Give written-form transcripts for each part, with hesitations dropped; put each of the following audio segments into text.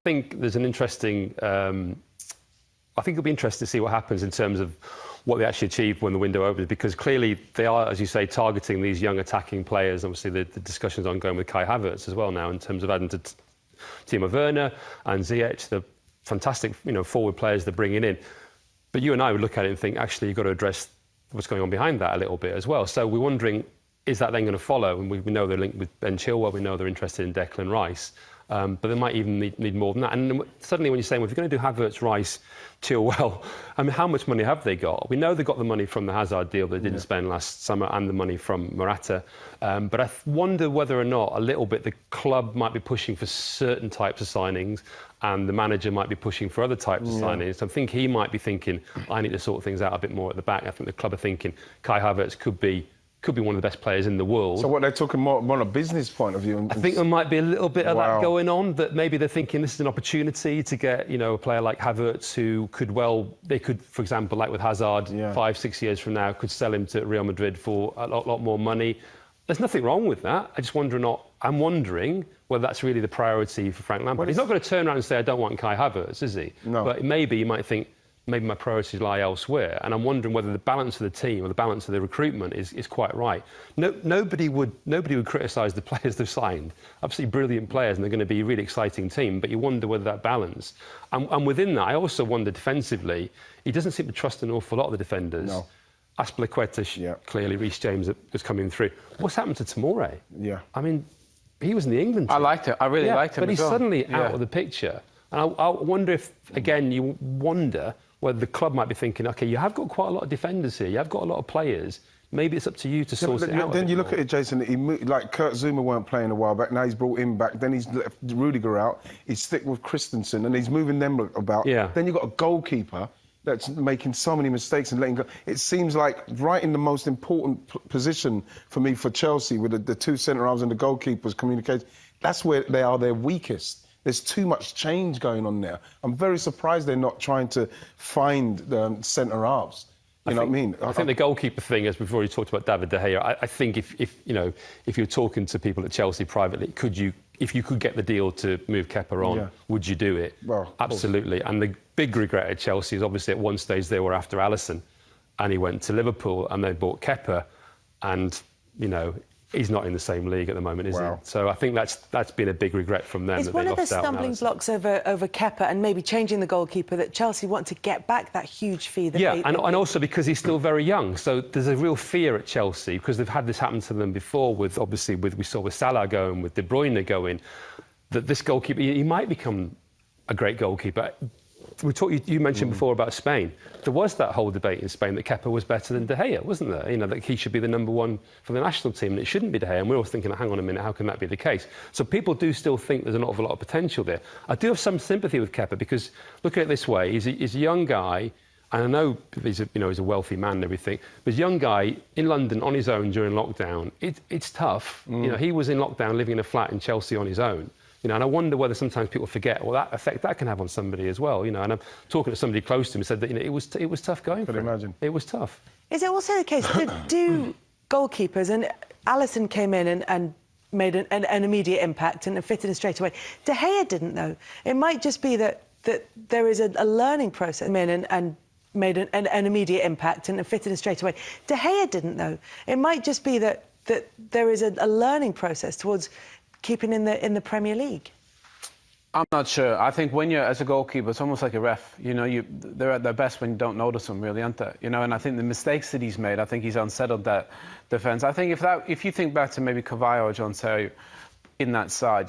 think there's an interesting... I think it'll be interesting to see what happens in terms of what they actually achieve when the window opens, because clearly they are, as you say, targeting these young attacking players. Obviously, the discussion's ongoing with Kai Havertz as well now in terms of adding to Timo Werner and Ziyech, the fantastic, forward players they're bringing in. But you and I would look at it and think, actually, you've got to address what's going on behind that a little bit as well. So we're wondering, is that then going to follow? And we know they're linked with Ben Chilwell, we know they're interested in Declan Rice. But they might even need more than that. And suddenly when you're saying, well, if you're going to do Havertz, Rice, Chilwell, I mean, how much money have they got? We know they got the money from the Hazard deal they didn't spend last summer and the money from Morata. But I wonder whether or not a little bit the club might be pushing for certain types of signings and the manager might be pushing for other types of signings. So I think he might be thinking, I need to sort things out a bit more at the back. I think the club are thinking Kai Havertz could be one of the best players in the world. So what, they're talking more on a business point of view? I think there might be a little bit of that going on, that maybe they're thinking this is an opportunity to get, a player like Havertz who they could, for example, like with Hazard, 5-6 years from now, could sell him to Real Madrid for a lot more money. There's nothing wrong with that. I'm wondering whether that's really the priority for Frank Lampard. He's not going to turn around and say, I don't want Kai Havertz, is he? No. But maybe you might think, maybe my priorities lie elsewhere, and I'm wondering whether the balance of the team or the balance of the recruitment is quite right. Nobody would criticise the players they've signed. Absolutely brilliant players, and they're going to be a really exciting team. But you wonder whether that balance, and within that, I also wonder defensively. He doesn't seem to trust an awful lot of the defenders. No. Azpilicueta, clearly, Reece James was coming through. What's happened to Tomori? Yeah, I mean, he was in the England team. I liked it. I really liked him. But he's suddenly out of the picture, and I wonder if, again, you wonder whether the club might be thinking, OK, you have got quite a lot of defenders here, you have got a lot of players, maybe it's up to you to source it out. Then you look at it, Jason, like Kurt Zouma weren't playing a while back, now he's brought him back, then he's left Rudiger out, he's stick with Christensen, and he's moving them about. Yeah. Then you've got a goalkeeper that's making so many mistakes and letting go. It seems like right in the most important position for me for Chelsea, with the two centre-halves and the goalkeepers communicating, that's where they are their weakest. There's too much change going on there. I'm very surprised they're not trying to find the centre-halves. You know what I mean? I think the goalkeeper thing, as we've already talked about David De Gea, I think if you're talking to people at Chelsea privately, if you could get the deal to move Kepa on, would you do it? Well, absolutely. And the big regret at Chelsea is obviously at one stage they were after Alisson, and he went to Liverpool, and they bought Kepa, and he's not in the same league at the moment, is he? So I think that's been a big regret from them. It's one of the stumbling blocks over Kepa and maybe changing the goalkeeper that Chelsea want to get back that huge fee. And also because he's still very young. So there's a real fear at Chelsea, because they've had this happen to them before, we saw with Salah going, with De Bruyne going, that this goalkeeper, he might become a great goalkeeper. You mentioned before about Spain. There was that whole debate in Spain that Kepa was better than De Gea, wasn't there? That he should be the number one for the national team and it shouldn't be De Gea. And we're all thinking, hang on a minute, how can that be the case? So people do still think there's an awful lot of potential there. I do have some sympathy with Kepa, because look at it this way: he's a young guy, and I know he's a wealthy man and everything, but he's a young guy in London on his own during lockdown. It's tough. He was in lockdown living in a flat in Chelsea on his own. And I wonder whether sometimes people forget, well, that effect that can have on somebody as well. And I'm talking to somebody close to him who said that it was tough going for him. Imagine. It was tough. Is it also the case that do goalkeepers, and Alisson came in and made an immediate impact and fitted in straight away. De Gea didn't, though. It might just be that there is a learning process. And made an immediate impact and fitted in straight away. De Gea didn't, though. It might just be that there is a learning process towards keeping in the Premier League. I'm not sure. I think when you're, as a goalkeeper, it's almost like a ref. They're at their best when you don't notice them, really, aren't they? And I think the mistakes that he's made, I think he's unsettled that defence. I think if you think back to maybe Cavallo or John Terry in that side,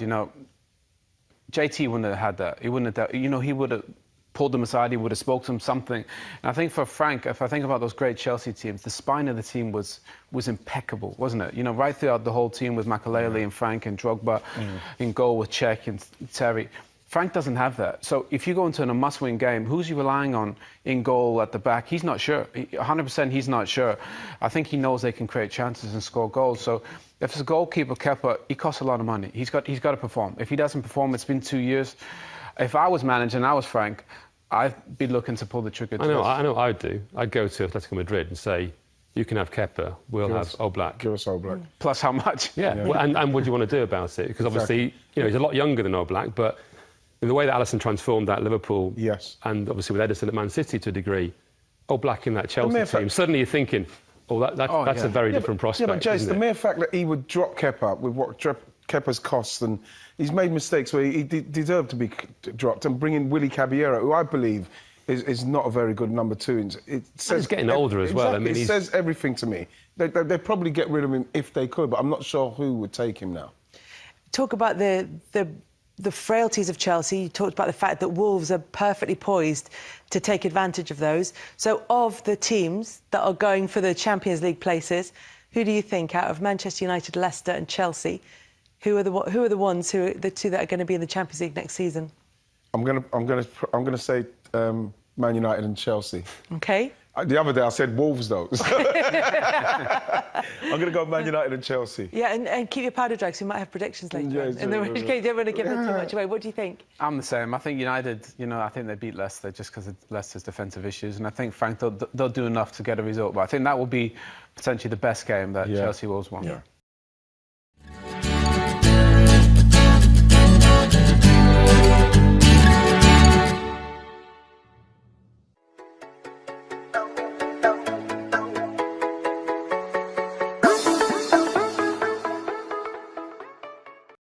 JT wouldn't have had that. He wouldn't have. He would have pulled them aside, he would have spoke to them something. And I think for Frank, if I think about those great Chelsea teams, the spine of the team was impeccable, wasn't it? Right throughout the whole team with Makelele and Frank and Drogba, in goal with Cech and Terry. Frank doesn't have that. So if you go into a must-win game, who's he relying on in goal at the back? He's not sure. 100% he's not sure. I think he knows they can create chances and score goals. So if it's a goalkeeper, Kepa, he costs a lot of money. He's got to perform. If he doesn't perform, it's been 2 years. If I was manager and I was Frank, I'd be looking to pull the trigger. I know I'd do. I'd go to Atletico Madrid and say, you can have Kepa, we'll have Oblak. Give us Oblak. Plus how much? Yeah. Well, and what do you want to do about it? Because obviously, he's a lot younger than Oblak, but in the way that Alisson transformed that Liverpool, yes, and obviously with Ederson at Man City to a degree, Black in that Chelsea team, suddenly you're thinking, that's a very different prospect. Yeah, but Jace, the mere fact that he would drop Kepa with what Kepa's costs, and he's made mistakes where he deserved to be dropped, and bring in Willy Caballero, who I believe is not a very good number 2. He's getting older as well. Exactly, I mean, it says everything to me. They'd probably get rid of him if they could, but I'm not sure who would take him now. Talk about the frailties of Chelsea. You talked about the fact that Wolves are perfectly poised to take advantage of those. So of the teams that are going for the Champions League places, who do you think, out of Manchester United, Leicester and Chelsea, who are the the two that are going to be in the Champions League next season? I'm gonna say Man United and Chelsea. Okay. The other day I said Wolves, though. I'm going to go Man United and Chelsea. Yeah, and keep your powder dry, because we might have predictions later. You don't want to give them too much away. What do you think? I'm the same. I think United, I think they beat Leicester just because of Leicester's defensive issues, and I think, Frank, they'll do enough to get a result. But I think that will be potentially the best game that Chelsea Wolves won. Yeah.